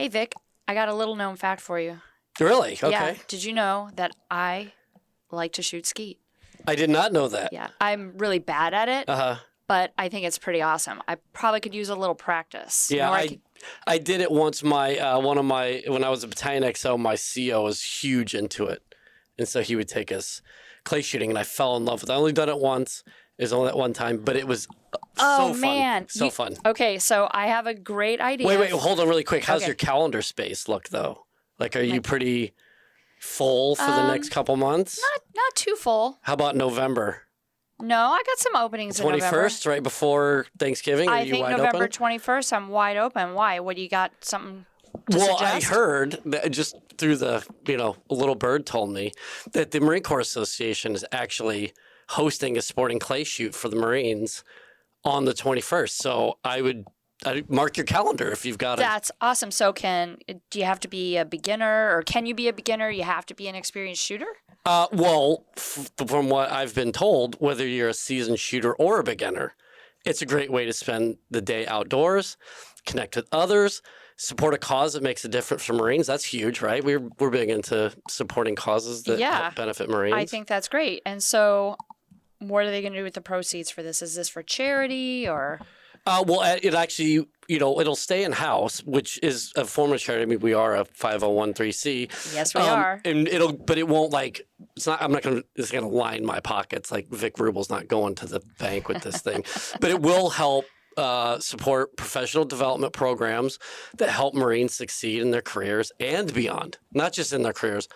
Hey, Vic, I got a little known fact for you. Really? Okay. Yeah. Did you know that I like to shoot skeet? I did not know that. Yeah. I'm really bad at it, Uh-huh. but I think it's pretty awesome. I probably could use a little practice. Yeah, You know, I did it once. When I was a battalion XO, my CO was huge into it. And so he would take us clay shooting, and I fell in love with it. I only done it once. It was only that one time, but it was so fun. Man. So fun. Okay, so I have a great idea. Wait, hold on really quick. How's Okay. your calendar space look, though? Like, are you pretty full for the next couple months? Not too full. How about November? No, I got some openings in November. 21st, right before Thanksgiving? Are you think wide November open? 21st, I'm wide open. Why? What, do you got something to Well, suggest? I heard that just through a little bird told me that the Marine Corps Association is actually hosting a sporting clay shoot for the Marines on the 21st. So I'd mark your calendar if you've got it. That's awesome. So do you have to be a beginner, or can you be a beginner? You have to be an experienced shooter? From what I've been told, whether you're a seasoned shooter or a beginner, it's a great way to spend the day outdoors, connect with others, support a cause that makes a difference for Marines. That's huge, right? We're big into supporting causes that help benefit Marines. I think that's great. And so what are they going to do with the proceeds for this? Is this for charity or? It actually, it'll stay in house, which is a form of charity. I mean, we are a 501(c)(3). Yes, we are. And but it won't it's not going to line my pockets. Like Vic Rubel's not going to the bank with this thing, but it will help support professional development programs that help Marines succeed in their careers and beyond, not just in their careers,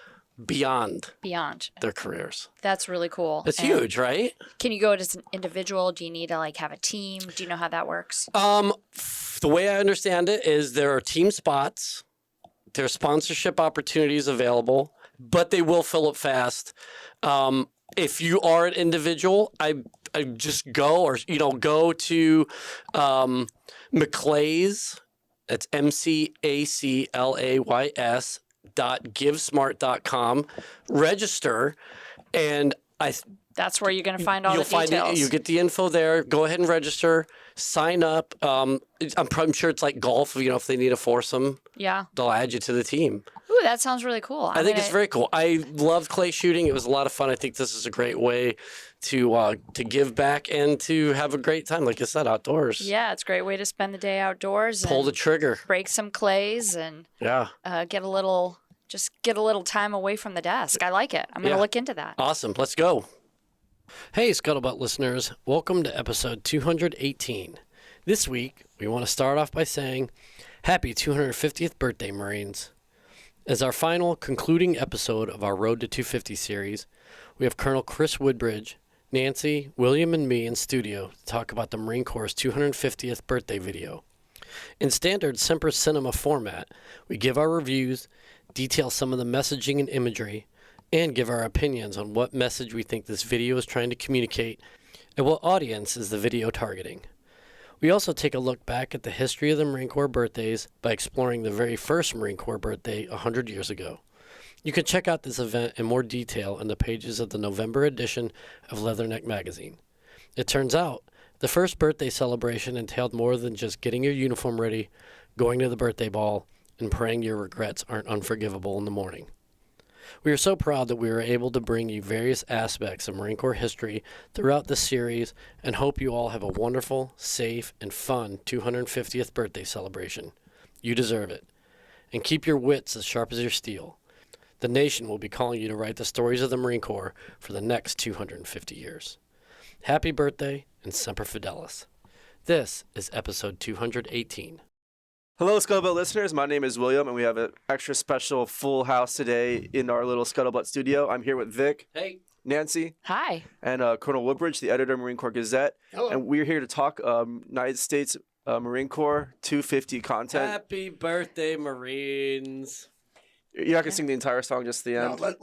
beyond their careers. That's really cool. It's huge, right? Can you go as an individual? Do you need to have a team? Do you know how that works? The way I understand it is there are team spots, there are sponsorship opportunities available, but they will fill up fast. If you are an individual, I just go to McClays. That's MCACLAYS. .givesmart.com, register, and that's where you're going to find all the details. You get the info there. Go ahead and register. Sign up. I'm sure it's like golf. If they need a foursome, they'll add you to the team. Ooh, that sounds really cool. I think it's very cool. I loved clay shooting. It was a lot of fun. I think this is a great way to give back and to have a great time, like I said, outdoors. Yeah, it's a great way to spend the day outdoors. Pull the trigger. Break some clays and get a little time away from the desk. I like it. I'm going to look into that. Awesome. Let's go. Hey, Scuttlebutt listeners. Welcome to episode 218. This week, we want to start off by saying happy 250th birthday, Marines. As our final concluding episode of our Road to 250 series, we have Colonel Chris Woodbridge, Nancy, William, and me in studio to talk about the Marine Corps' 250th birthday video. In standard Semper Cinema format, we give our reviews, detail some of the messaging and imagery, and give our opinions on what message we think this video is trying to communicate and what audience is the video targeting. We also take a look back at the history of the Marine Corps birthdays by exploring the very first Marine Corps birthday 100 years ago. You can check out this event in more detail in the pages of the November edition of Leatherneck magazine. It turns out, the first birthday celebration entailed more than just getting your uniform ready, going to the birthday ball, and praying your regrets aren't unforgivable in the morning. We are so proud that we were able to bring you various aspects of Marine Corps history throughout this series and hope you all have a wonderful, safe, and fun 250th birthday celebration. You deserve it. And keep your wits as sharp as your steel. The nation will be calling you to write the stories of the Marine Corps for the next 250 years. Happy birthday and Semper Fidelis. This is episode 218. Hello, Scuttlebutt listeners. My name is William, and we have an extra special full house today in our little Scuttlebutt studio. I'm here with Vic. Hey. Nancy. Hi. And Colonel Woodbridge, the editor of Marine Corps Gazette. Hello. And we're here to talk United States Marine Corps 250 content. Happy birthday, Marines. You're not going to sing the entire song, just the end? Let's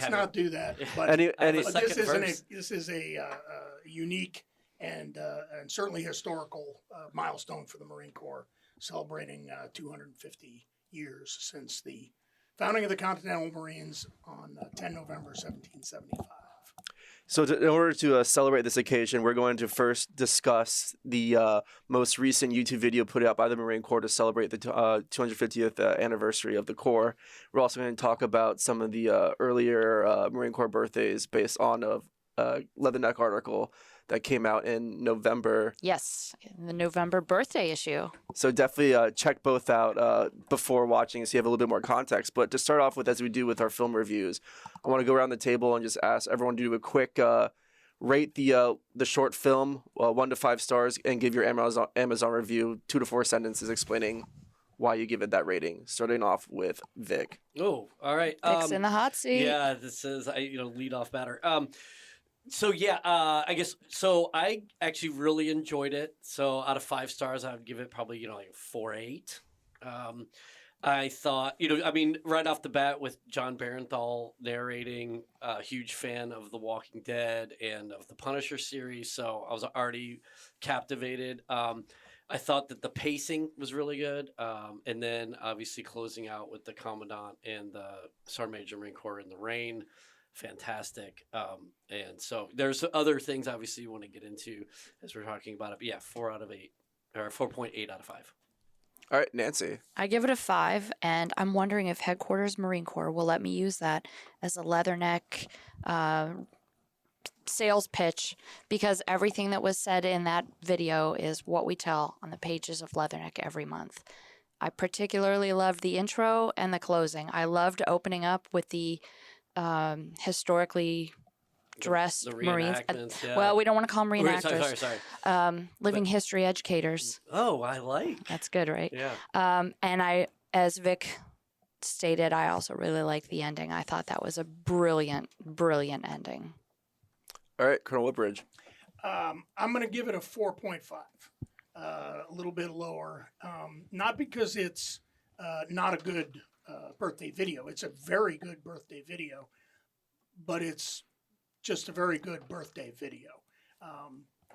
not do that. But, this is a unique and certainly historical milestone for the Marine Corps, celebrating 250 years since the founding of the Continental Marines on 10 November 1775. So in order to celebrate this occasion, we're going to first discuss the most recent YouTube video put out by the Marine Corps to celebrate the 250th anniversary of the Corps. We're also going to talk about some of the earlier Marine Corps birthdays based on a Leatherneck article that came out in November. Yes, the November birthday issue. So definitely check both out before watching so you have a little bit more context. But to start off with, as we do with our film reviews, I want to go around the table and just ask everyone to do a quick rate the short film 1 to 5 stars and give your Amazon review 2 to 4 sentences explaining why you give it that rating. Starting off with Vic. Oh, all right. Vic's in the hot seat. Yeah, this is lead off batter. I guess so. I actually really enjoyed it. So out of 5 stars, I would give it probably like 4.8. I thought right off the bat with John Barenthal narrating, a huge fan of The Walking Dead and of the Punisher series, so I was already captivated. I thought that the pacing was really good, and then obviously closing out with the Commandant and the Sergeant Major Marine Corps in the rain. Fantastic. And so there's other things obviously you want to get into as we're talking about it. But yeah, 4 out of 8 or 4.8 out of 5. All right, Nancy. I give it a 5, and I'm wondering if Headquarters Marine Corps will let me use that as a Leatherneck sales pitch, because everything that was said in that video is what we tell on the pages of Leatherneck every month. I particularly loved the intro and the closing. I loved opening up with the historically dressed the Marines. Yeah. Well, we don't want to call them reenactors. Sorry. Living history educators. Oh, I like. That's good, right? Yeah. And I, as Vic stated, I also really liked the ending. I thought that was a brilliant, brilliant ending. All right, Colonel Woodbridge. I'm going to give it a 4.5, a little bit lower. Not because it's not a good birthday video. It's a very good birthday video, but it's just a very good birthday video.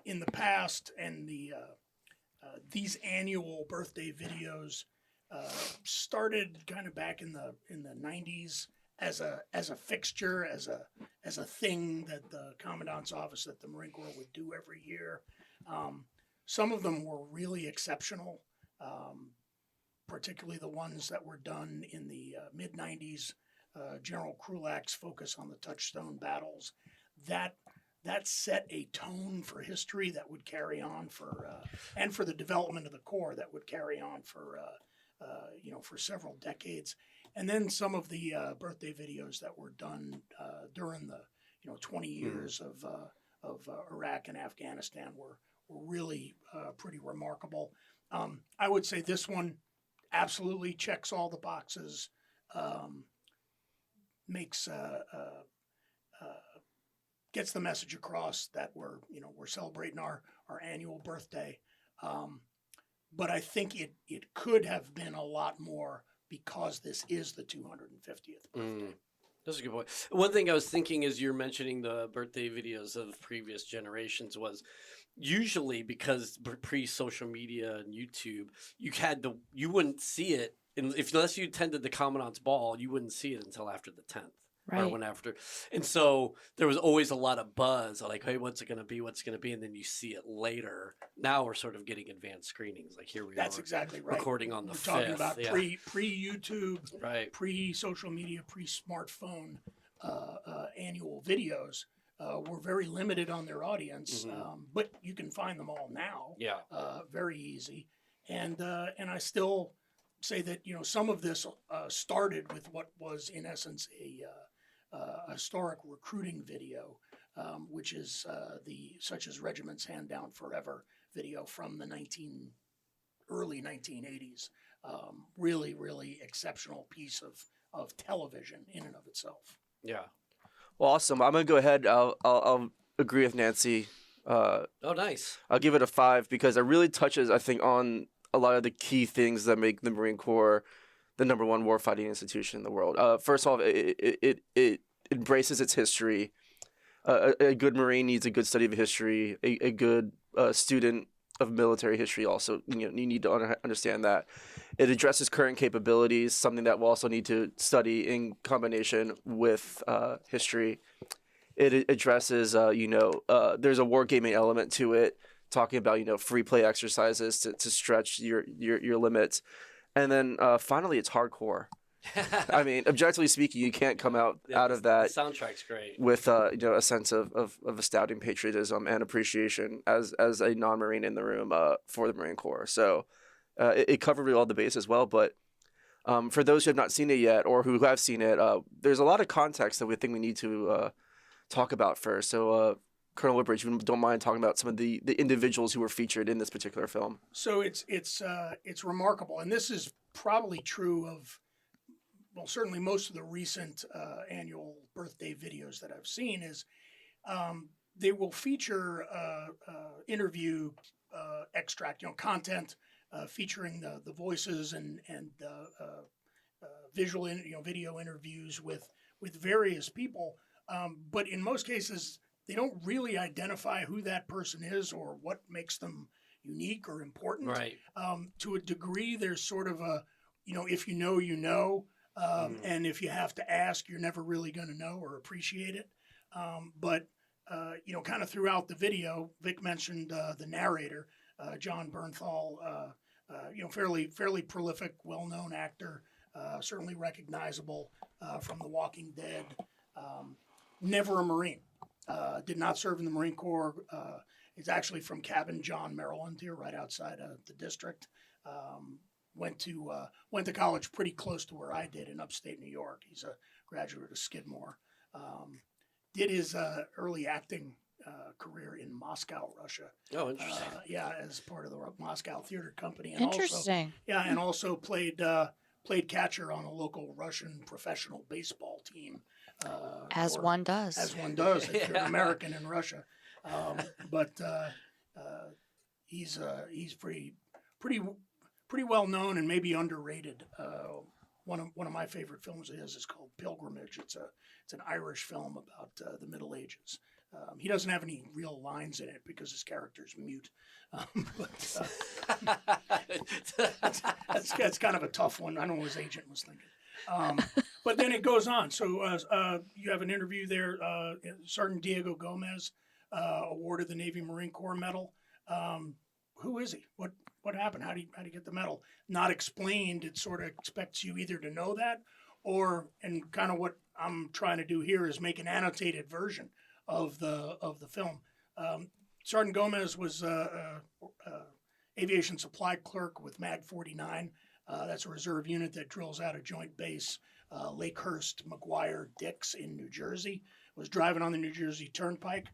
In the past, and these annual birthday videos started kind of back in the 90s as a fixture, as a thing that the Commandant's office at the Marine Corps would do every year. Some of them were really exceptional. Particularly the ones that were done in the mid-90s, General Krulak's focus on the touchstone battles, that set a tone for history that would carry on and for the development of the Corps that would carry on for several decades. And then some of the birthday videos that were done during the 20 years of Iraq and Afghanistan were really pretty remarkable. I would say this one absolutely checks all the boxes, gets the message across that we're celebrating our annual birthday. But I think it could have been a lot more because this is the 250th birthday. That's a good point. One thing I was thinking as you're mentioning the birthday videos of previous generations was usually because pre-social media and YouTube, you wouldn't see it unless you attended the Commandant's Ball. You wouldn't see it until after the 10th. Right. Or when after. And so there was always a lot of buzz, like, hey, what's it going to be? What's it going to be? And then you see it later. Now we're sort of getting advanced screenings. Like here we are. That's exactly right. Recording on the 5th. We're talking about pre-YouTube, right. pre-social media, pre-smartphone annual videos. Were very limited on their audience, but you can find them all now. Yeah. Very easy. And I still say that, some of this started with what was in essence a historic recruiting video, which is such as Regiments Hand Down Forever video from the early 1980s. Really, really exceptional piece of television in and of itself. Yeah. Well, awesome. I'm gonna go ahead. I'll agree with Nancy. Oh, nice. I'll give it a 5 because it really touches, I think, on a lot of the key things that make the Marine Corps the number one warfighting institution in the world. First of all, it embraces its history. A good Marine needs a good study of history. A good student of military history also, you need to understand that. It addresses current capabilities, something that we'll also need to study in combination with history. it addresses, there's a wargaming element to it, talking about, free play exercises to stretch your limits. And then finally, it's hardcore. I mean, objectively speaking, you can't come out of that. The soundtrack's great. With a sense of astounding patriotism and appreciation as a non-Marine in the room for the Marine Corps. So it covered all the bases well. But for those who have not seen it yet or who have seen it, there's a lot of context that we think we need to talk about first. So Colonel Woodbridge, if you don't mind talking about some of the individuals who were featured in this particular film. So it's remarkable, and this is probably true of, well, certainly most of the recent annual birthday videos that I've seen is they will feature interview extract, content featuring the voices and visual, video interviews with various people. But in most cases, they don't really identify who that person is or what makes them unique or important. Right. To a degree, there's sort of a, if you know, you know. And if you have to ask, you're never really going to know or appreciate it. But kind of throughout the video, Vic mentioned the narrator, John Bernthal, fairly prolific, well-known actor, certainly recognizable from The Walking Dead. Never a Marine. Did not serve in the Marine Corps. He's actually from Cabin John, Maryland, here right outside the district. Went to college pretty close to where I did in upstate New York. He's a graduate of Skidmore. Did his early acting career in Moscow, Russia. Oh, interesting. As part of the Moscow Theater Company. And Interesting. Also played catcher on a local Russian professional baseball team. As one does. As one does if you're an American in Russia. But he's pretty well known and maybe underrated. One of my favorite films of his is called Pilgrimage. It's an Irish film about the Middle Ages. He doesn't have any real lines in it because his character's mute. That's kind of a tough one. I don't know what his agent was thinking. But then it goes on. So you have an interview there. Sergeant Diego Gomez awarded the Navy Marine Corps Medal. Who is he? What happened? How do you get the medal? Not explained. It sort of expects you either to know that, and kind of what I'm trying to do here is make an annotated version of the film. Sergeant Gomez was aviation supply clerk with MAG 49. That's a reserve unit that drills out a joint base, Lakehurst, McGuire, Dix in New Jersey. Was driving on the New Jersey Turnpike,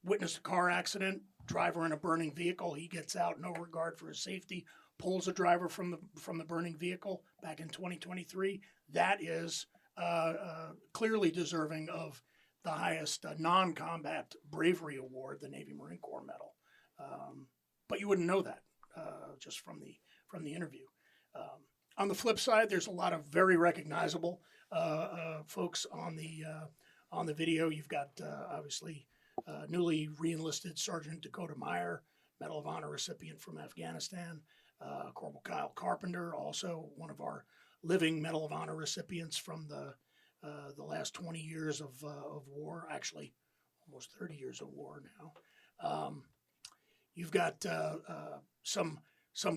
witnessed a car accident. Driver in a burning vehicle. He gets out, no regard for his safety, pulls the driver from the burning vehicle back in 2023. That is clearly deserving of the highest non-combat bravery award, the Navy Marine Corps Medal. But you wouldn't know that just from the interview. On the flip side, there's a lot of very recognizable folks on the video. You've got obviously. Newly re-enlisted Sergeant Dakota Meyer, Medal of Honor recipient from Afghanistan. Corporal Kyle Carpenter, also one of our living Medal of Honor recipients from the last 20 years of war, actually almost 30 years of war now. You've got some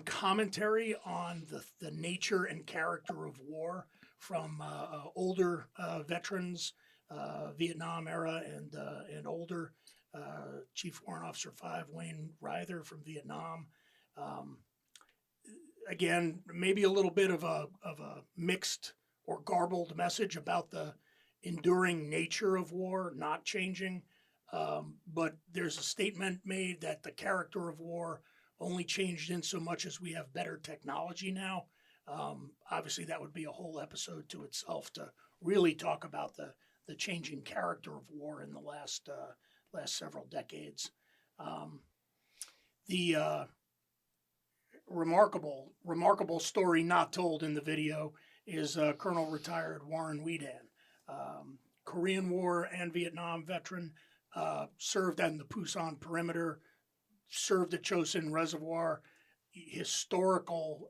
commentary on the nature and character of war from older veterans, Vietnam era and older. Chief Warrant Officer 5 Wayne Ryther from Vietnam. Again, maybe a little bit of a mixed or garbled message about the enduring nature of war not changing. But there's a statement made that the character of war only changed in so much as we have better technology now. Obviously, that would be a whole episode to itself to really talk about the changing character of war in the last several decades. The remarkable story not told in the video is Colonel retired Warren Weedan, Korean War and Vietnam veteran, served on the Pusan perimeter, served at Chosin Reservoir, historical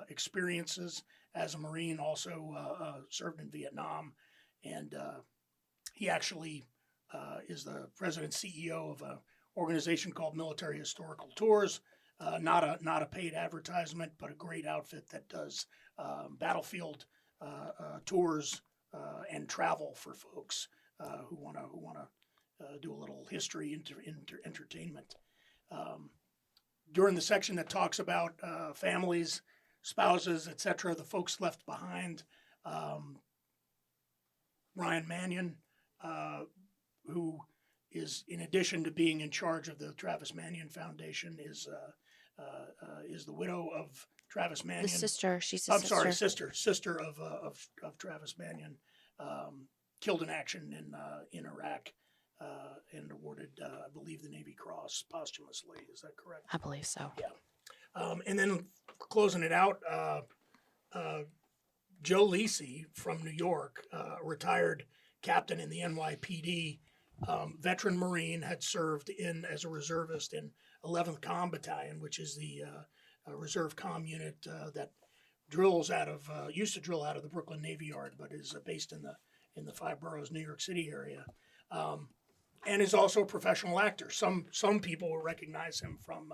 experiences as a Marine, also served in Vietnam. And he actually is the president CEO of an organization called Military Historical Tours. Not a paid advertisement, but a great outfit that does battlefield tours and travel for folks who want to do a little history entertainment. During the section that talks about families, spouses, etc., the folks left behind, Ryan Mannion, who is, in addition to being in charge of the Travis Mannion Foundation, is the widow of Travis Mannion. The sister. She's I'm sorry, sister of Travis Mannion, killed in action in Iraq, and awarded, I believe, the Navy Cross posthumously. Is that correct? I believe so. Yeah. And then closing it out, Joe Lisi from New York, retired captain in the NYPD, veteran Marine, had served as a reservist in 11th Com Battalion, which is the reserve comm unit that used to drill out of the Brooklyn Navy Yard, but is based in the Five Boroughs, New York City area, and is also a professional actor. Some people will recognize him from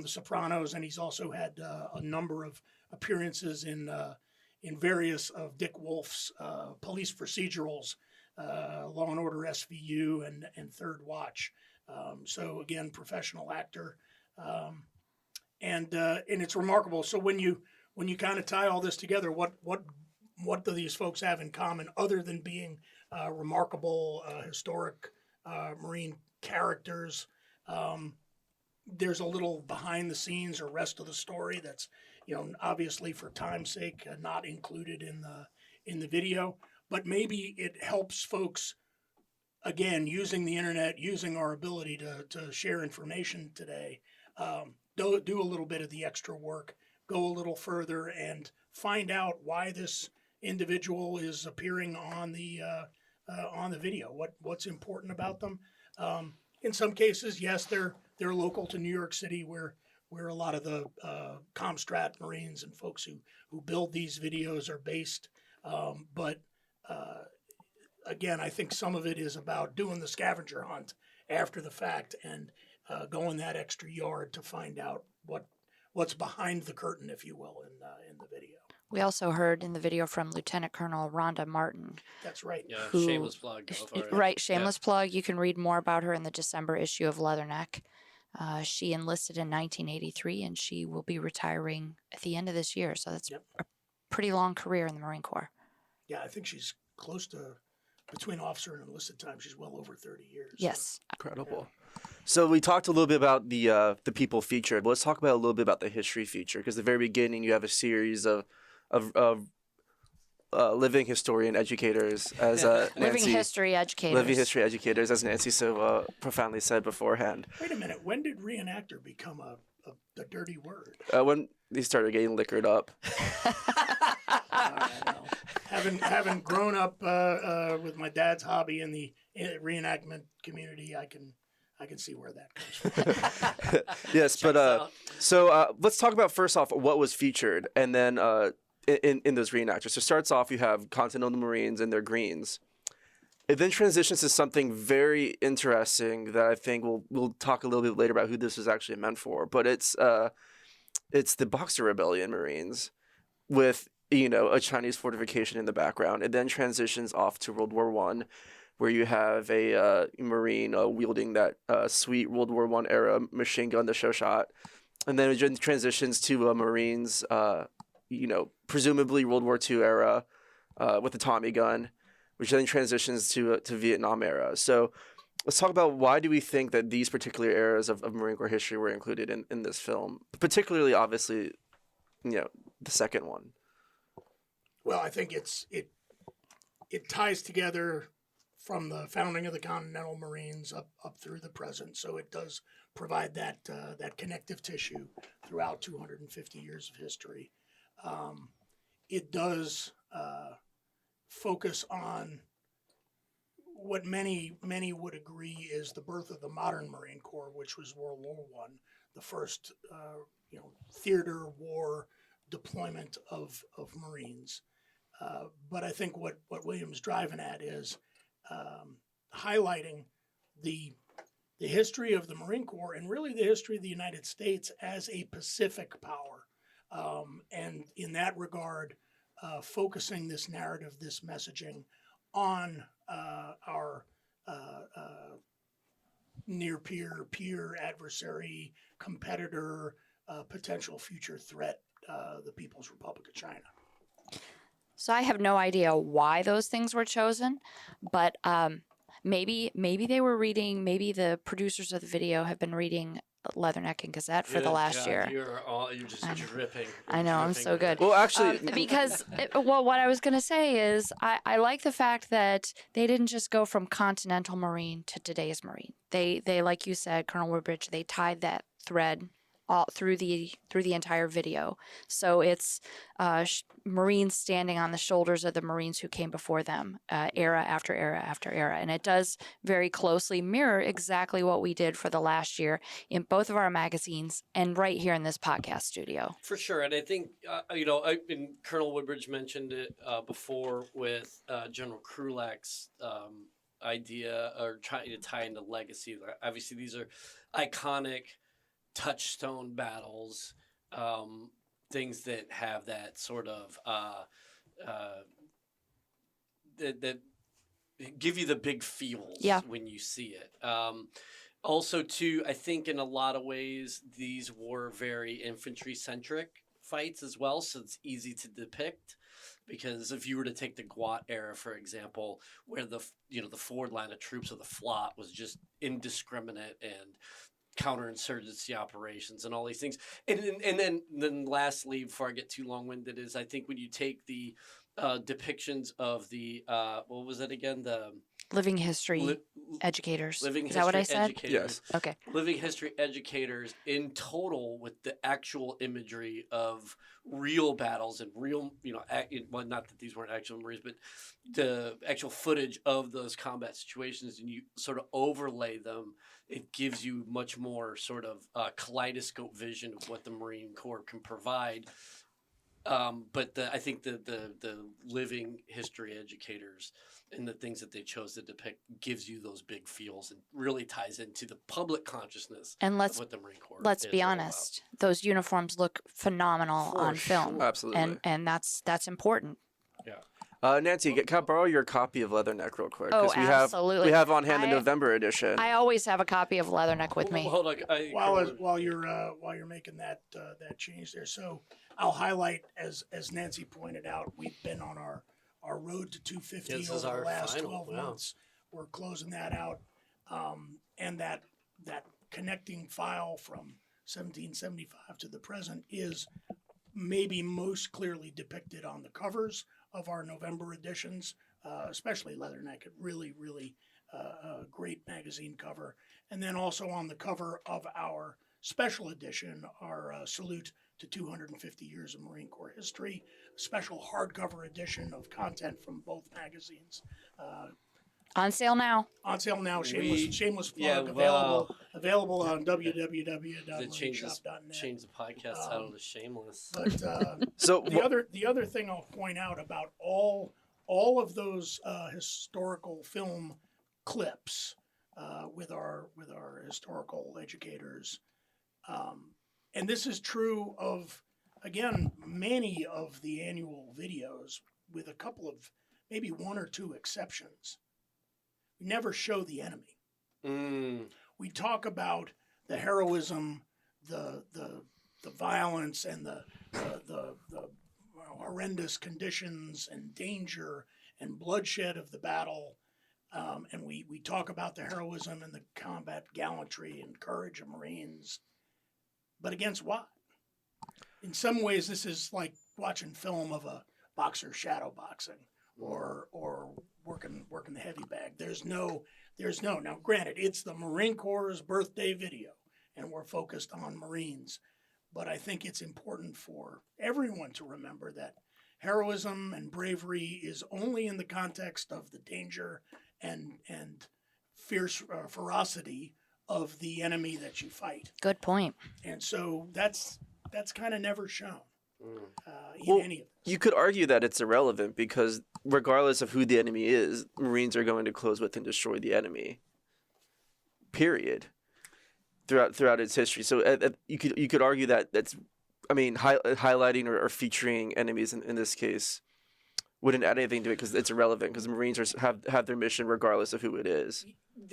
The Sopranos, and he's also had a number of appearances in various of Dick Wolf's police procedurals, Law and Order SVU and Third Watch. So again, professional actor, and it's remarkable. So when you kind of tie all this together, what do these folks have in common other than being remarkable historic Marine characters? There's a little behind the scenes or rest of the story that's, obviously for time's sake, not included in the video, but maybe it helps folks, again, using the internet, using our ability to share information today, do a little bit of the extra work, go a little further, and find out why this individual is appearing on the video. What's important about them? In some cases, yes, they're local to New York City, where a lot of the Comstrat Marines and folks who build these videos are based. But again, I think some of it is about doing the scavenger hunt after the fact and going that extra yard to find out what's behind the curtain, if you will, in the video. We also heard in the video from Lieutenant Colonel Rhonda Martin. That's right. Yeah, shameless plug. Go for it. Right, shameless plug. You can read more about her in the December issue of Leatherneck. She enlisted in 1983, and she will be retiring at the end of this year. So that's a pretty long career in the Marine Corps. Yeah, I think she's close to, between officer and enlisted time, she's well over 30 years. Yes. Incredible. So we talked a little bit about the people featured. But let's talk about a little bit about the history feature, because at the very beginning you have a series of living historian educators, as Nancy, living history educators, as Nancy so profoundly said beforehand. Wait a minute. When did reenactor become a dirty word? When they started getting liquored up. Having grown up with my dad's hobby in the reenactment community, I can see where that comes from. Yes, but so let's talk about first off what was featured, and then in those reenactors. So starts off, you have Continental Marines in their greens. It then transitions to something very interesting that I think we'll talk a little bit later about who this was actually meant for. But it's the Boxer Rebellion Marines with a Chinese fortification in the background. It then transitions off to World War I, where you have a Marine wielding that sweet World War I era machine gun, the show shot, and then it transitions to Marines. Presumably World War II era, with the Tommy gun, which then transitions to Vietnam era. So let's talk about why do we think that these particular eras of Marine Corps history were included in this film, particularly, obviously, the second one. Well, I think it ties together from the founding of the Continental Marines up through the present. So it does provide that connective tissue throughout 250 years of history. It does focus on what many would agree is the birth of the modern Marine Corps, which was World War I, the first theater war deployment of Marines. But I think what William's driving at is highlighting the history of the Marine Corps and really the history of the United States as a Pacific power. And in that regard, focusing this narrative, this messaging on our near peer, adversary, competitor, potential future threat, the People's Republic of China. So I have no idea why those things were chosen, but maybe they were reading. Maybe the producers of the video have been reading Leatherneck and Gazette for the last year. You're just dripping. I know, I'm so good. Well, actually, because what I was going to say is I like the fact that they didn't just go from Continental Marine to today's Marine. They like you said, Colonel Woodbridge, they tied that thread all through the entire video. So it's Marines standing on the shoulders of the Marines who came before them, era after era after era. And it does very closely mirror exactly what we did for the last year in both of our magazines and right here in this podcast studio. For sure. And I think, and Colonel Woodbridge mentioned it before with General Krulak's idea or trying to tie into legacy. Obviously, these are iconic touchstone battles, things that have that sort of that give you the big feels when you see it. Also, too, I think in a lot of ways these were very infantry-centric fights as well, so it's easy to depict. Because if you were to take the GWAT era, for example, where the forward line of troops of the FLOT was just indiscriminate and counterinsurgency operations and all these things. And then lastly, before I get too long-winded, is I think when you take the depictions of the, what was it again? The Living history educators. Living Is history that what I said? educators. Yes. Okay. Living history educators in total with the actual imagery of real battles and real, well, not that these weren't actual Marines, but the actual footage of those combat situations, and you sort of overlay them, it gives you much more sort of kaleidoscope vision of what the Marine Corps can provide. But I think the living history educators and the things that they chose to depict gives you those big feels and really ties into the public consciousness And of what the Marine Corps let's is be all honest, those uniforms look phenomenal For on film. sure. Absolutely. And that's important. about. Nancy, can I borrow your copy of Leatherneck real quick? Oh, 'Cause absolutely. We have on hand the I- November edition. I always have a copy of Leatherneck with me. Hold on. While you're making that change there, so I'll highlight as Nancy pointed out, we've been on our road to 250 This over is the our last final, 12 wow. months. We're closing that out, and that connecting file from 1775 to the present is maybe most clearly depicted on the covers of our November editions, especially Leatherneck. Really great magazine cover. And then also on the cover of our special edition, our salute to 250 years of Marine Corps history, special hardcover edition of content from both magazines. On sale now. On sale now, shameless plug, yeah, available on Change www.marineshop.net. the podcast title to Shameless. But So the other thing I'll point out about all of those historical film clips with our historical educators, and this is true of, again, many of the annual videos, with a couple of maybe one or two exceptions. We never show the enemy. We talk about the heroism, the violence, and the horrendous conditions and danger and bloodshed of the battle, and we talk about the heroism and the combat gallantry and courage of Marines. But against what? In some ways, this is like watching film of a boxer shadow boxing or working the heavy bag. There's no. Now, granted, it's the Marine Corps' birthday video, and we're focused on Marines. But I think it's important for everyone to remember that heroism and bravery is only in the context of the danger and fierce ferocity of the enemy that you fight. Good point. And so that's kind of never shown. in any of this. You could argue that it's irrelevant because regardless of who the enemy is, Marines are going to close with and destroy the enemy. Period. Throughout its history, so you could argue that that's, I mean, highlighting or featuring enemies in this case wouldn't add anything to it because it's irrelevant because Marines have their mission regardless of who it is.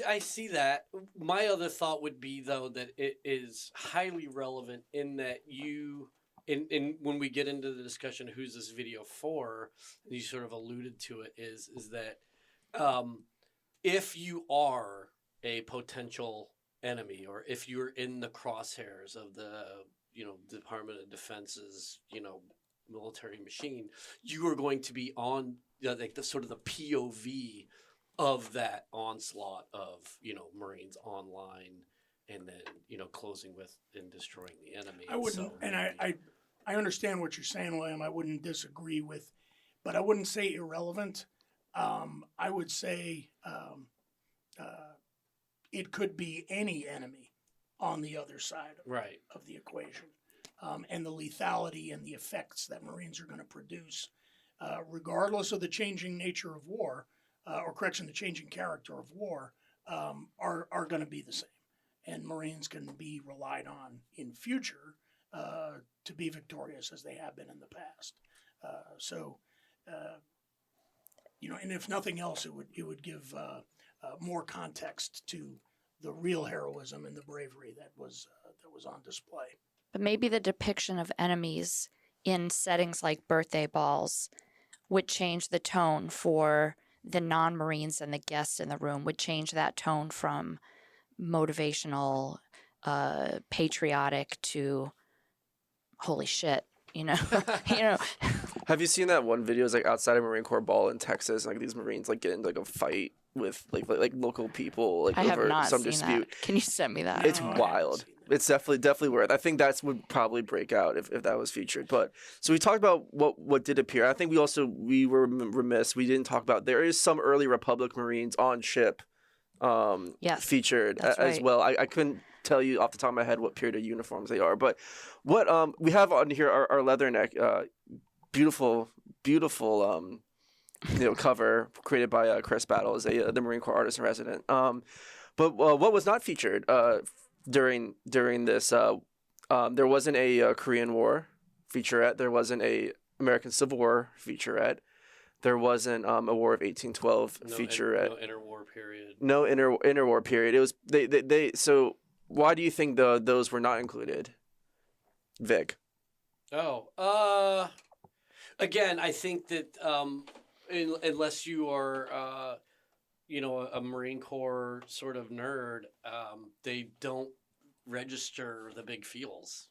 I see that. My other thought would be though that it is highly relevant in that in when we get into the discussion of who's this video for, and you sort of alluded to it, is that if you are a potential enemy or if you're in the crosshairs of the Department of Defense's military machine, you are going to be on like the sort of the POV of that onslaught of Marines online, and then closing with and destroying the enemy. I wouldn't, and I understand what you're saying, William. I wouldn't disagree with, but I wouldn't say irrelevant. I would say it could be any enemy on the other side of the equation, and the lethality and the effects that Marines are going to produce, regardless of the changing nature of war, the changing character of war, are going to be the same. And Marines can be relied on in future to be victorious as they have been in the past. And if nothing else, it would give more context to the real heroism and the bravery that was on display. But maybe the depiction of enemies in settings like birthday balls would change the tone for the non-Marines and the guests in the room, would change that tone from motivational, patriotic to holy shit, Have you seen that one video? It's like outside a Marine Corps ball in Texas, like these Marines like get into like a fight with like local people like I have over not some seen dispute. That. Can you send me that? It's wild. It's definitely worth. I think that's would probably break out if that was featured. But so we talked about what did appear. I think we were remiss. We didn't talk about there is some early Republic Marines on ship, yes, featured as right. well. I couldn't tell you off the top of my head what period of uniforms they are, but what we have on here our Leatherneck, beautiful cover created by Chris Battles, the Marine Corps artist in resident. But what was not featured during this, there wasn't a Korean War featurette. There wasn't a American Civil War featurette. There wasn't a War of 1812 featurette. No interwar period. No interwar period. It was they. So why do you think those were not included, Vic? Again, I think that unless you are a Marine Corps sort of nerd, they don't register the big feels.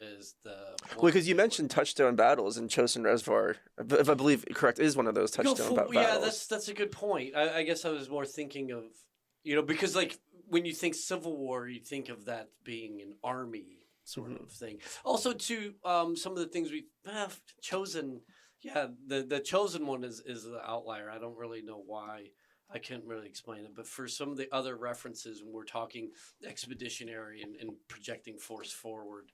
Is the because you mentioned touchstone battles in Chosin Reservoir, if I believe correct, is one of those touchstone battles. Yeah, that's a good point. I guess I was more thinking of because like when you think Civil War, you think of that being an army sort of thing. Also, too, some of the things we have chosen. Yeah, the chosen one is the outlier. I don't really know why. I can't really explain it. But for some of the other references, when we're talking expeditionary and projecting force forward,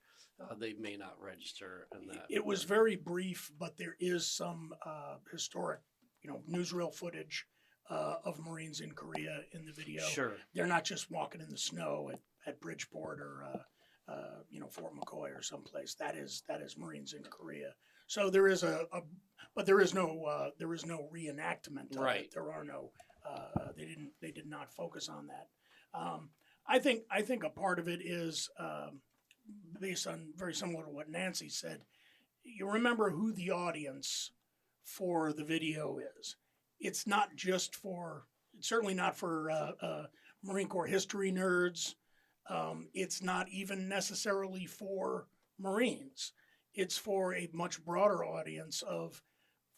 they may not register in that. It was very brief, but there is some historic, newsreel footage of Marines in Korea in the video. Sure. They're not just walking in the snow at Bridgeport or Fort McCoy or someplace. That is Marines in Korea. So there is but there is no reenactment of right. it. There are no. They did not focus on that. I think a part of it is based on very similar to what Nancy said. You remember who the audience for the video is. It's not just certainly not for Marine Corps history nerds. It's not even necessarily for Marines. It's for a much broader audience of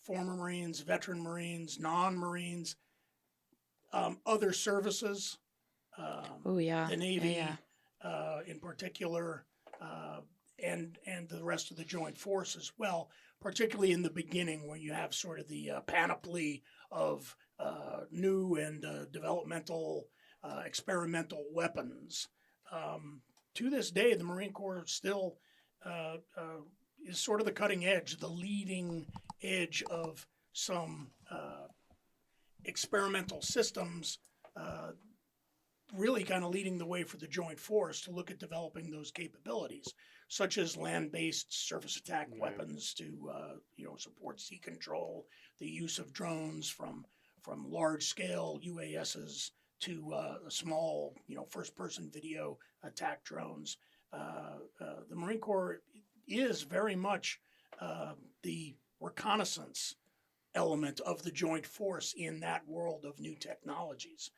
former Marines, veteran Marines, non-Marines, other services, the Navy in particular, and the rest of the joint force as well, particularly in the beginning when you have sort of the panoply of new and developmental experimental weapons. To this day, the Marine Corps still sort of the cutting edge, the leading edge of some experimental systems, really kind of leading the way for the Joint Force to look at developing those capabilities, such as land-based surface attack weapons to support sea control, the use of drones from large-scale UASs to small first-person video attack drones. The Marine Corps is very much the reconnaissance element of the Joint Force in that world of new technologies.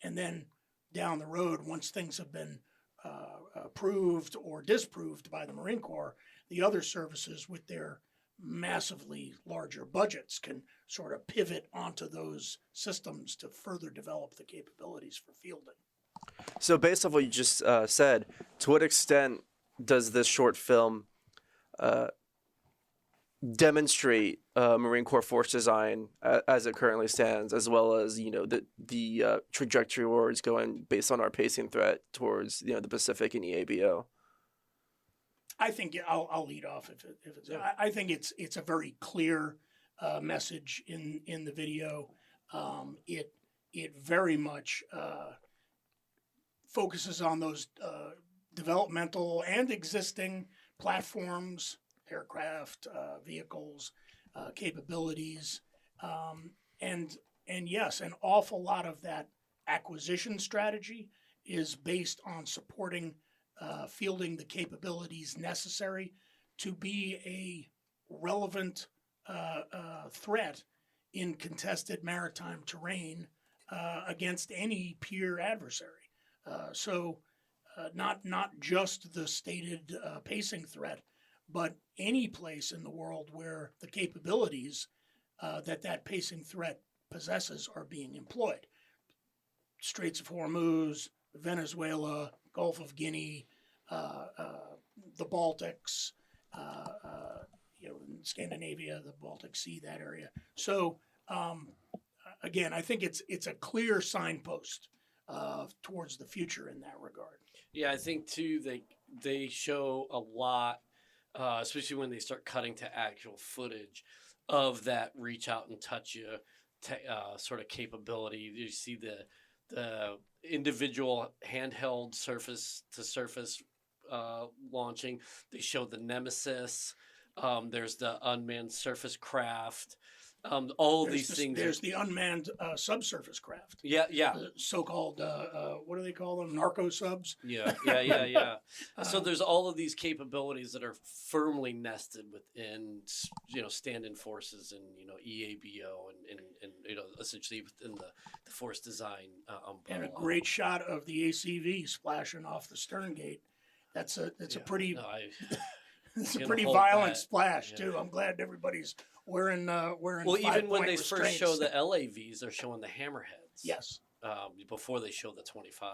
And then down the road, once things have been approved or disproved by the Marine Corps, the other services with their massively larger budgets can sort of pivot onto those systems to further develop the capabilities for fielding. So based off what you just said, to what extent does this short film demonstrate Marine Corps force design as it currently stands, as well as the trajectory where it's going based on our pacing threat towards the Pacific and EABO? I think I'll lead off if it's. Yeah. I think it's a very clear message in the video. It very much focuses on those developmental and existing platforms, aircraft, vehicles, capabilities, and yes, an awful lot of that acquisition strategy is based on supporting fielding the capabilities necessary to be a relevant threat in contested maritime terrain against any peer adversary. Not just the stated pacing threat, but any place in the world where the capabilities that pacing threat possesses are being employed. Straits of Hormuz, Venezuela, Gulf of Guinea, the Baltics, Scandinavia, the Baltic Sea, that area. So again, I think it's a clear signpost towards the future in that regard. Yeah, I think too they show a lot, especially when they start cutting to actual footage of that reach out and touch you sort of capability. You see the individual handheld surface to surface launching. They show the Nemesis. There's the unmanned surface craft. All of these things. There's the unmanned subsurface craft. Yeah. The so-called, what do they call them? Narco subs? Yeah. So there's all of these capabilities that are firmly nested within, stand-in forces and, EABO and essentially within the force design umbrella. And a great shot of the ACV splashing off the stern gate. It's a pretty violent splash too. I'm glad everybody's wearing well, even when they first show the LAVs, they're showing the hammerheads. Yes. Before they show the 25.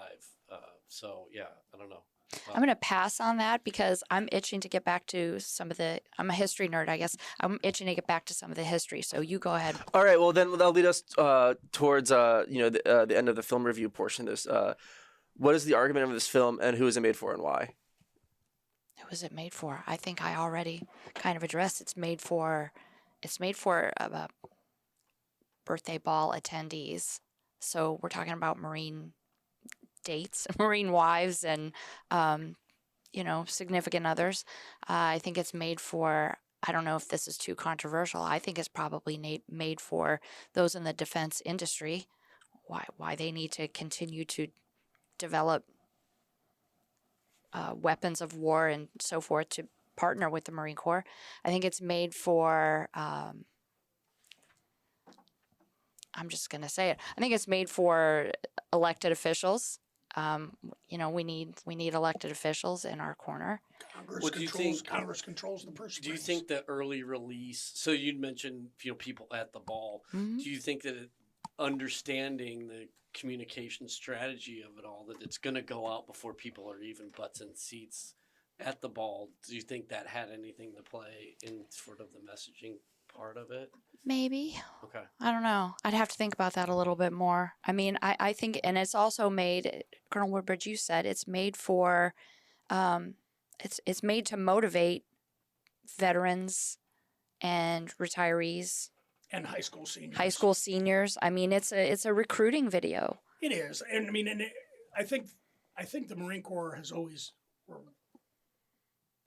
So yeah, I don't know. I'm going to pass on that because I'm itching to get back to some of the. I'm a history nerd, I guess. I'm itching to get back to some of the history. So you go ahead. All right. Well, then that'll lead us towards the end of the film review portion of this. What is the argument of this film, and who is it made for, and why? Who is it made for? I think I already kind of addressed. It's made for birthday ball attendees. So we're talking about Marine dates, Marine wives, and significant others. I think it's made for. I don't know if this is too controversial. I think it's probably made for those in the defense industry. Why they need to continue to develop weapons of war and so forth to partner with the Marine Corps. I think it's made for. I'm just going to say it. I think it's made for elected officials. We need elected officials in our corner. Congress controls the purse strings. Do you think the early release? So you'd mentioned people at the ball. Mm-hmm. Do you think that understanding the communication strategy of it all, that it's going to go out before people are even butts in seats at the ball? Do you think that had anything to play in sort of the messaging part of it? Maybe. Okay. I don't know. I'd have to think about that a little bit more. I mean, I think, and it's also made, Colonel Woodbridge, you said it's made for, it's made to motivate veterans and retirees, and high school seniors. high school seniors. I mean, it's a recruiting video. It is, and I mean, I think the Marine Corps has always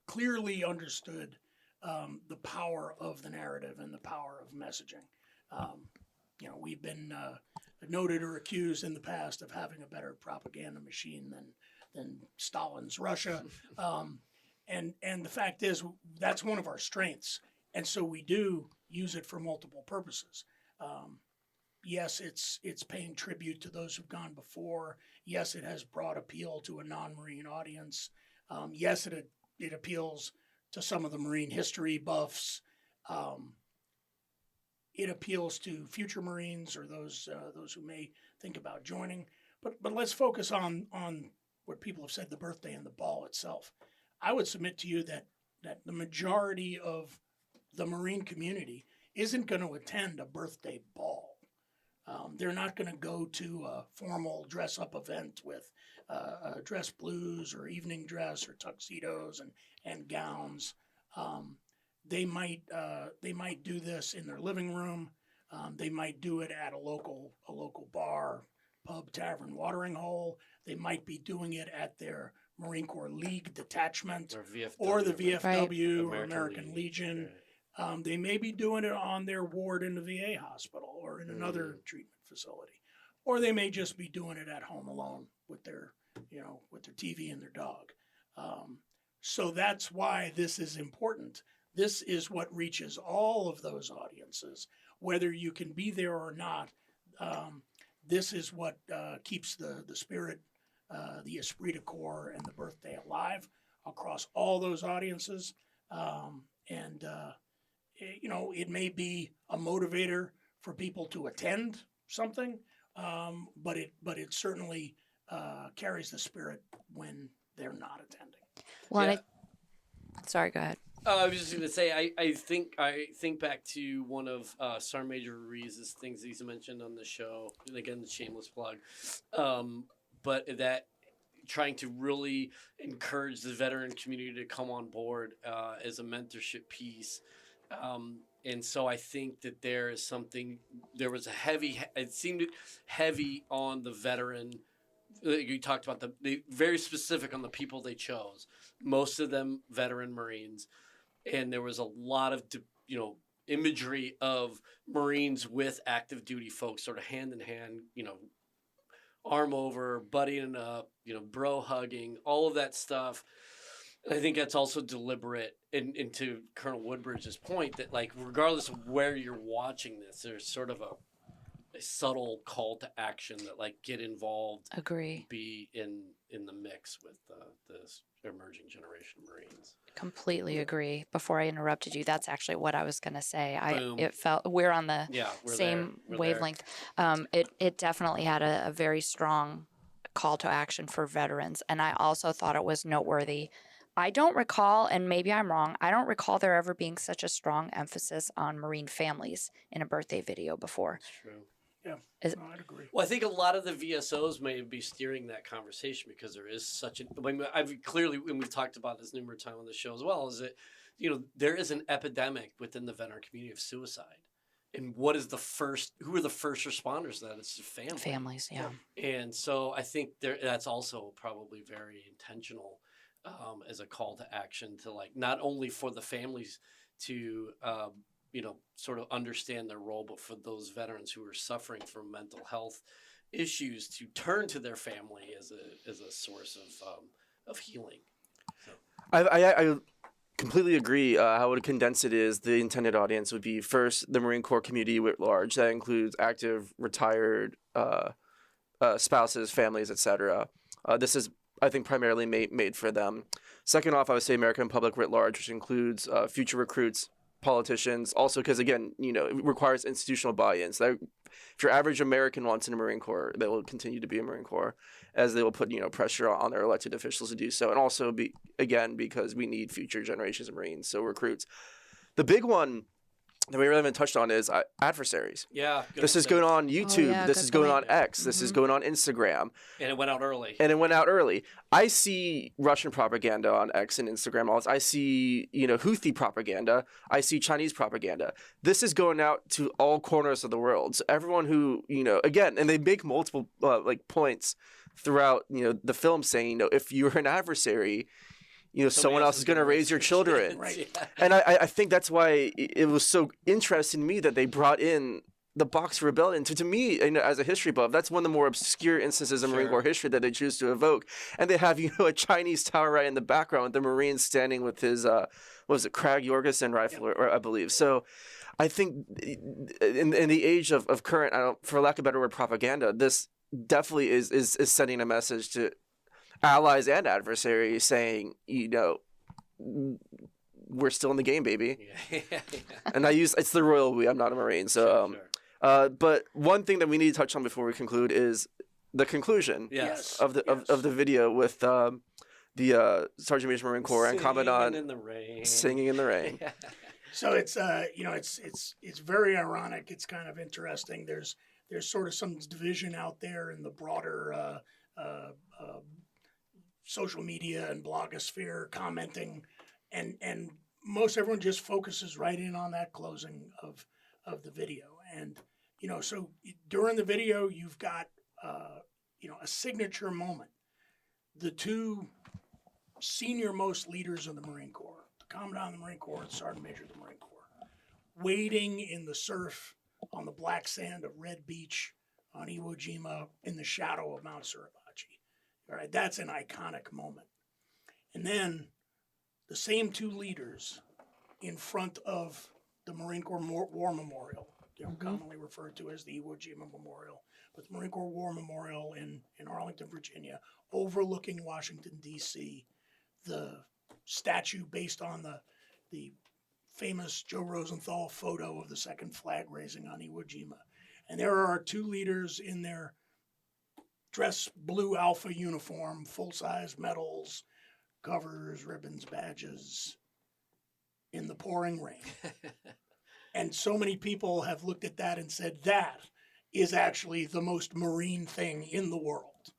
clearly understood the power of the narrative and the power of messaging. We've been noted or accused in the past of having a better propaganda machine than Stalin's Russia, and the fact is that's one of our strengths, and so we do use it for multiple purposes. Yes, it's paying tribute to those who've gone before. Yes, it has broad appeal to a non-Marine audience. Yes, it appeals to some of the Marine history buffs. It appeals to future Marines or those who may think about joining. But let's focus on what people have said, the birthday and the ball itself. I would submit to you that the majority of the Marine community isn't going to attend a birthday ball. They're not going to go to a formal dress-up event with dress blues or evening dress or tuxedos and gowns. They might do this in their living room. They might do it at a local bar, pub, tavern, watering hole. They might be doing it at their Marine Corps League detachment or the VFW or American Legion. Right. They may be doing it on their ward in the VA hospital or in another treatment facility, or they may just be doing it at home alone with their TV and their dog. So that's why this is important. This is what reaches all of those audiences, whether you can be there or not. This is what keeps the spirit, the esprit de corps, and the birthday alive across all those audiences. It may be a motivator for people to attend something, but it certainly carries the spirit when they're not attending. Well, sorry, go ahead. I was just going to say, I think back to one of Sergeant Major Ruiz's things that he's mentioned on the show, and again, the shameless plug, but that trying to really encourage the veteran community to come on board as a mentorship piece. And so I think that there was it seemed heavy on the veteran. You talked about the very specific on the people they chose, most of them veteran Marines. And there was a lot of, imagery of Marines with active duty folks sort of hand in hand, arm over, buddying up, bro hugging, all of that stuff. And I think that's also deliberate. And to Colonel Woodbridge's point that, like, regardless of where you're watching this, there's sort of a subtle call to action that, like, get involved. Agree. Be in the mix with the emerging generation of Marines. Completely agree. Before I interrupted you, that's actually what I was going to say. Boom. It felt we're on the We're same there. wavelength. It definitely had a very strong call to action for veterans, and I also thought it was noteworthy. I don't recall, and maybe I'm wrong, I don't recall there ever being such a strong emphasis on Marine families in a birthday video before. That's true. Yeah, I'd agree. Well, I think a lot of the VSOs may be steering that conversation because there is such I've clearly, and we've talked about this numerous times on the show as well, is that, there is an epidemic within the veteran community of suicide. And who are the first responders to that? It's the family. Families, yeah. And so I think that's also probably very intentional as a call to action to, like, not only for the families to, sort of understand their role, but for those veterans who are suffering from mental health issues to turn to their family as a source of healing. So. I completely agree. How I would condense it is the intended audience would be first the Marine Corps community at large. That includes active, retired spouses, families, etc. This is, I think, primarily made for them. Second off, I would say American public writ large, which includes future recruits, politicians, also because, again, it requires institutional buy-in. So if your average American wants in a Marine Corps, they will continue to be a Marine Corps, as they will put pressure on their elected officials to do so, and also because we need future generations of Marines, so recruits. The big one that we really haven't touched on is adversaries. Yeah. This is going on YouTube. yeah, this good is going point. on X. This is going on Instagram. And it went out early. I see Russian propaganda on X and Instagram. I see, Houthi propaganda. I see Chinese propaganda. This is going out to all corners of the world. So everyone who, again, and they make multiple points throughout, the film saying, if you're an adversary, someone else is going to raise your children. Right. Yeah. And I think that's why it was so interesting to me that they brought in the Boxer Rebellion. To me, as a history buff, that's one of the more obscure instances of Marine Corps history that they choose to evoke. And they have, a Chinese tower right in the background with the Marine standing with his, Krag Jorgensen rifle, or I believe. So I think in the age of current, for lack of a better word, propaganda, this definitely is sending a message to allies and adversaries saying, we're still in the game, baby. Yeah. And it's the royal we. I'm not a Marine, so. Sure. But one thing that we need to touch on before we conclude is the conclusion of the video with the Sergeant Major Marine Corps and Commandant singing in the rain. So it's it's very ironic. It's kind of interesting. There's sort of some division out there in the broader social media and blogosphere commenting, and most everyone just focuses right in on that closing of the video. And so during the video you've got a signature moment. The two senior most leaders of the Marine Corps, the Commandant of the Marine Corps and Sergeant Major of the Marine Corps, wading in the surf on the black sand of Red Beach on Iwo Jima in the shadow of Mount Suribachi. All right, that's an iconic moment. And then the same two leaders in front of the Marine Corps War Memorial, commonly referred to as the Iwo Jima Memorial, but the Marine Corps War Memorial in Arlington, Virginia, overlooking Washington, D.C., the statue based on the famous Joe Rosenthal photo of the second flag raising on Iwo Jima. And there are our two leaders in their dress blue Alpha uniform, full-size medals, covers, ribbons, badges, in the pouring rain. And so many people have looked at that and said, that is actually the most Marine thing in the world.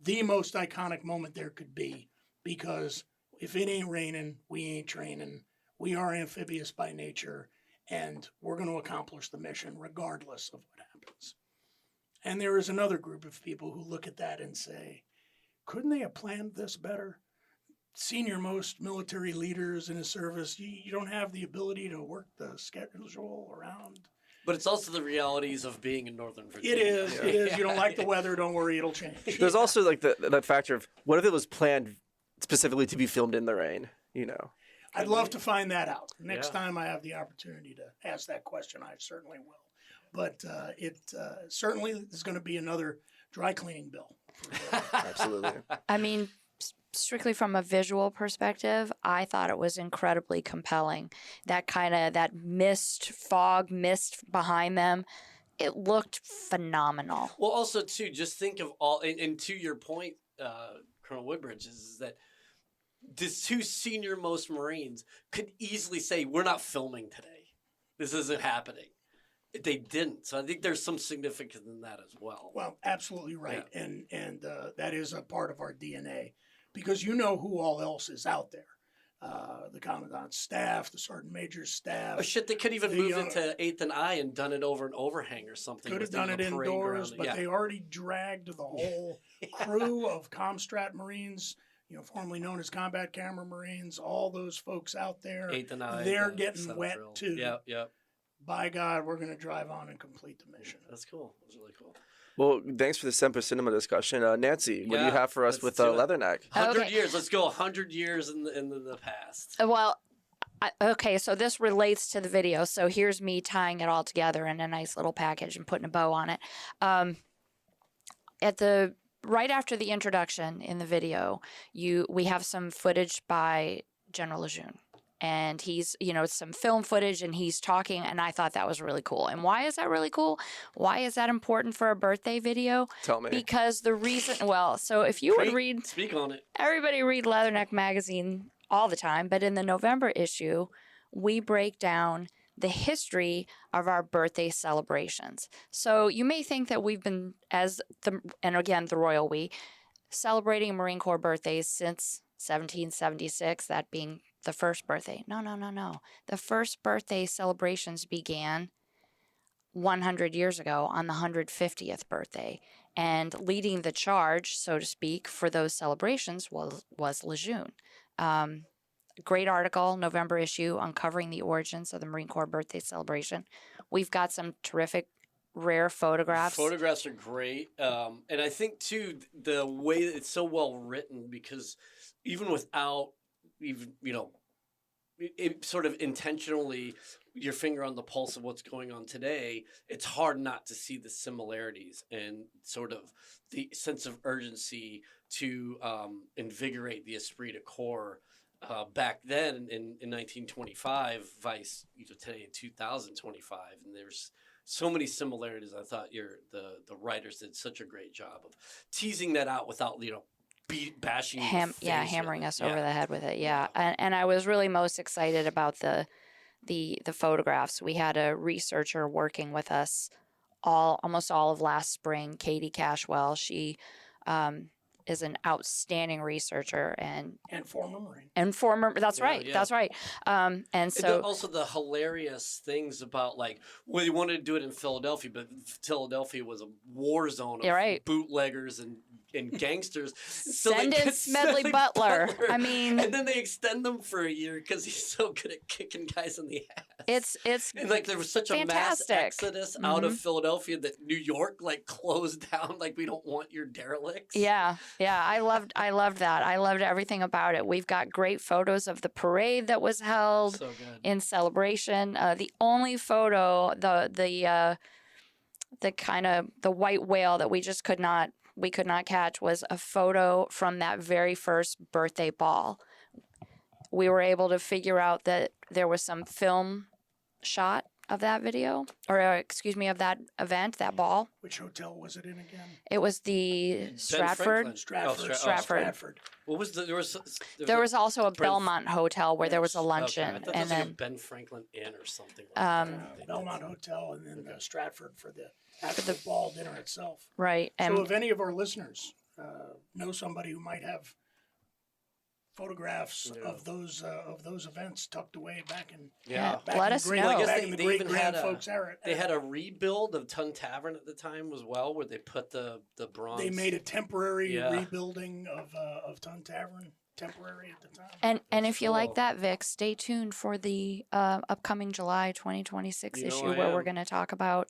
The most iconic moment there could be, because if it ain't raining, we ain't training. We are amphibious by nature, and we're going to accomplish the mission regardless of what happens. And there is another group of people who look at that and say, couldn't they have planned this better? Senior-most military leaders in a service, you don't have the ability to work the schedule around. But it's also the realities of being in Northern Virginia. It is. You don't like the weather, don't worry, it'll change. There's also that factor of, what if it was planned specifically to be filmed in the rain, I'd love to find that out. Next time I have the opportunity to ask that question, I certainly will. But it certainly is going to be another dry cleaning bill. Absolutely. I mean, strictly from a visual perspective, I thought it was incredibly compelling. That fog mist behind them, it looked phenomenal. Well, also, too, just think of all, and to your point, Colonel Woodbridge, is that these two senior most Marines could easily say, we're not filming today. This isn't happening. They didn't. So I think there's some significance in that as well. Well, absolutely right. Yeah. And that is a part of our DNA, because who all else is out there. The Commandant's staff, the Sergeant Major's staff. Oh, shit, they could even move it to 8th and I and done it over an overhang or something. Could have done it indoors, but they already dragged the whole crew of Comstrat Marines, formerly known as Combat Camera Marines, all those folks out there. 8th and I. They're getting wet too. Yep. By God, we're going to drive on and complete the mission. That's cool. That's really cool. Well, thanks for the Semper Cinema discussion. Nancy, what do you have for us with Leatherneck? 100 years. Let's go 100 years in the past. Well, okay, so this relates to the video. So here's me tying it all together in a nice little package and putting a bow on it. Right after the introduction in the video, we have some footage by General Lejeune. And he's, some film footage, and he's talking, and I thought that was really cool. And why is that really cool? Why is that important for a birthday video? Tell me. Because the reason, so if you would read... Speak on it. Everybody read Leatherneck magazine all the time, but in the November issue, we break down the history of our birthday celebrations. So you may think that we've been, and again, the royal we, celebrating Marine Corps birthdays since 1776, that being the first birthday. No, no, no, no. The first birthday celebrations began 100 years ago on the 150th birthday. And leading the charge, so to speak, for those celebrations was Lejeune. Great article, November issue, uncovering the origins of the Marine Corps birthday celebration. We've got some terrific rare photographs. Photographs are great. And I think, too, the way that it's so well written, because even without, even, it sort of intentionally your finger on the pulse of what's going on today, it's hard not to see the similarities and sort of the sense of urgency to invigorate the esprit de corps back then in 1925, vice today in 2025, and there's so many similarities. I thought the writers did such a great job of teasing that out without bashing hammering us over the head with it. Yeah. And I was really most excited about the photographs. We had a researcher working with us almost all of last spring, Katie Cashwell. She is an outstanding researcher and former Marine. That's right. Yeah. That's right. And so also the hilarious things about they wanted to do it in Philadelphia, but Philadelphia was a war zone of bootleggers and gangsters. So send in Smedley Butler. I mean, and then they extend them for a year because he's so good at kicking guys in the ass. It's and there was such fantastic. a mass exodus out of Philadelphia that New York closed down. We don't want your derelicts. Yeah, I loved that. I loved everything about it. We've got great photos of the parade that was held in celebration. The only photo, the kind of the white whale that we could not catch was a photo from that very first birthday ball. We were able to figure out that there was some film shot of that video, or of that event, that ball. Which hotel was it in again? It was the Stratford. Stratford. What was there was also a Belmont hotel where there was a luncheon, okay. and then Ben Franklin Inn or something. Belmont Hotel, and then Stratford for the ball dinner itself. Right. And so, if any of our listeners know somebody who might have photographs of those events tucked away back in let us know. Back in the great grand folks era. They had a rebuild of Tun Tavern at the time as well, where they put the bronze. They made a temporary rebuilding of Tun Tavern. Temporary at the time. And if you like that, Vic, stay tuned for the upcoming July 2026 issue where we're going to talk about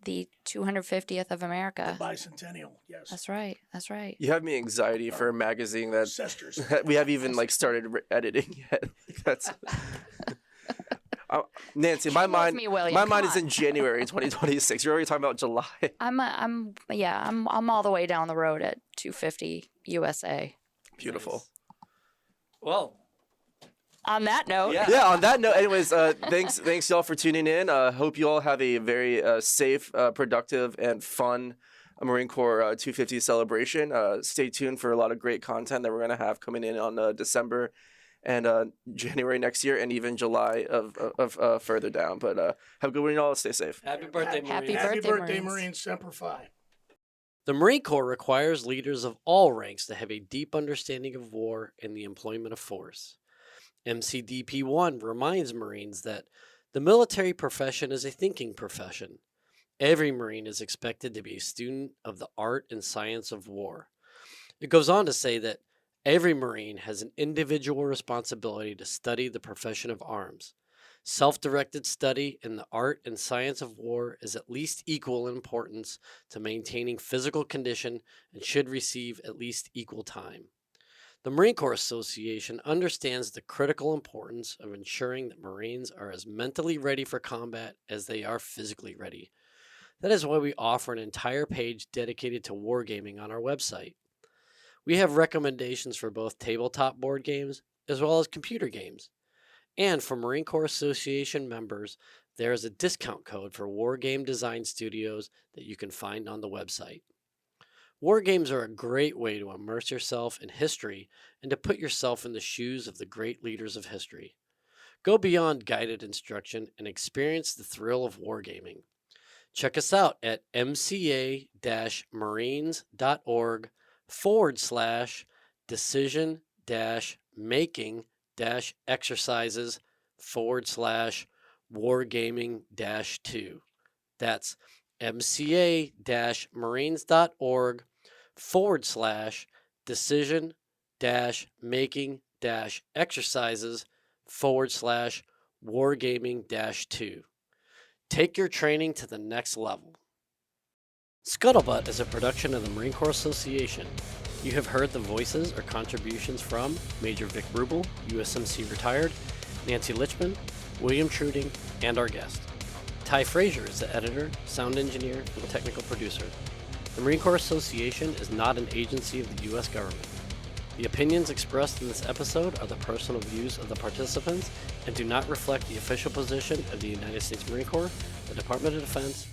the 250th of America. The bicentennial, yes. That's right. You have me anxiety for a magazine that we haven't even started editing yet. That's Nancy. My mind is in January 2026. You're already talking about July. I'm all the way down the road at 250 USA. Beautiful. Nice. Well. On that note. Yeah, on that note, anyways, thanks y'all for tuning in. Hope you all have a very safe, productive, and fun Marine Corps 250 celebration. Stay tuned for a lot of great content that we're going to have coming in on December and January next year, and even July of further down. But have a good one, y'all. Stay safe. Happy birthday, Marines. Happy birthday, Marines. Semper Fi. The Marine Corps requires leaders of all ranks to have a deep understanding of war and the employment of force. MCDP 1 reminds Marines that the military profession is a thinking profession. Every Marine is expected to be a student of the art and science of war. It goes on to say that every Marine has an individual responsibility to study the profession of arms. Self-directed study in the art and science of war is at least equal in importance to maintaining physical condition and should receive at least equal time. The Marine Corps Association understands the critical importance of ensuring that Marines are as mentally ready for combat as they are physically ready. That is why we offer an entire page dedicated to wargaming on our website. We have recommendations for both tabletop board games as well as computer games. And for Marine Corps Association members, there is a discount code for Wargame Design Studios that you can find on the website. War games are a great way to immerse yourself in history and to put yourself in the shoes of the great leaders of history. Go beyond guided instruction and experience the thrill of wargaming. Check us out at mca-marines.org/decision-making-exercises/wargaming-2. That's mca-marines.org/decision-making-exercises/wargaming-2. Take your training to the next level. Scuttlebutt is a production of the Marine Corps Association. You have heard the voices or contributions from Major Vic Rubel, USMC retired, Nancy Litchman, William Truding, and our guest. Ty Frazier is the editor, sound engineer, and technical producer. The Marine Corps Association is not an agency of the U.S. government. The opinions expressed in this episode are the personal views of the participants and do not reflect the official position of the United States Marine Corps, the Department of Defense,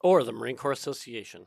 or the Marine Corps Association.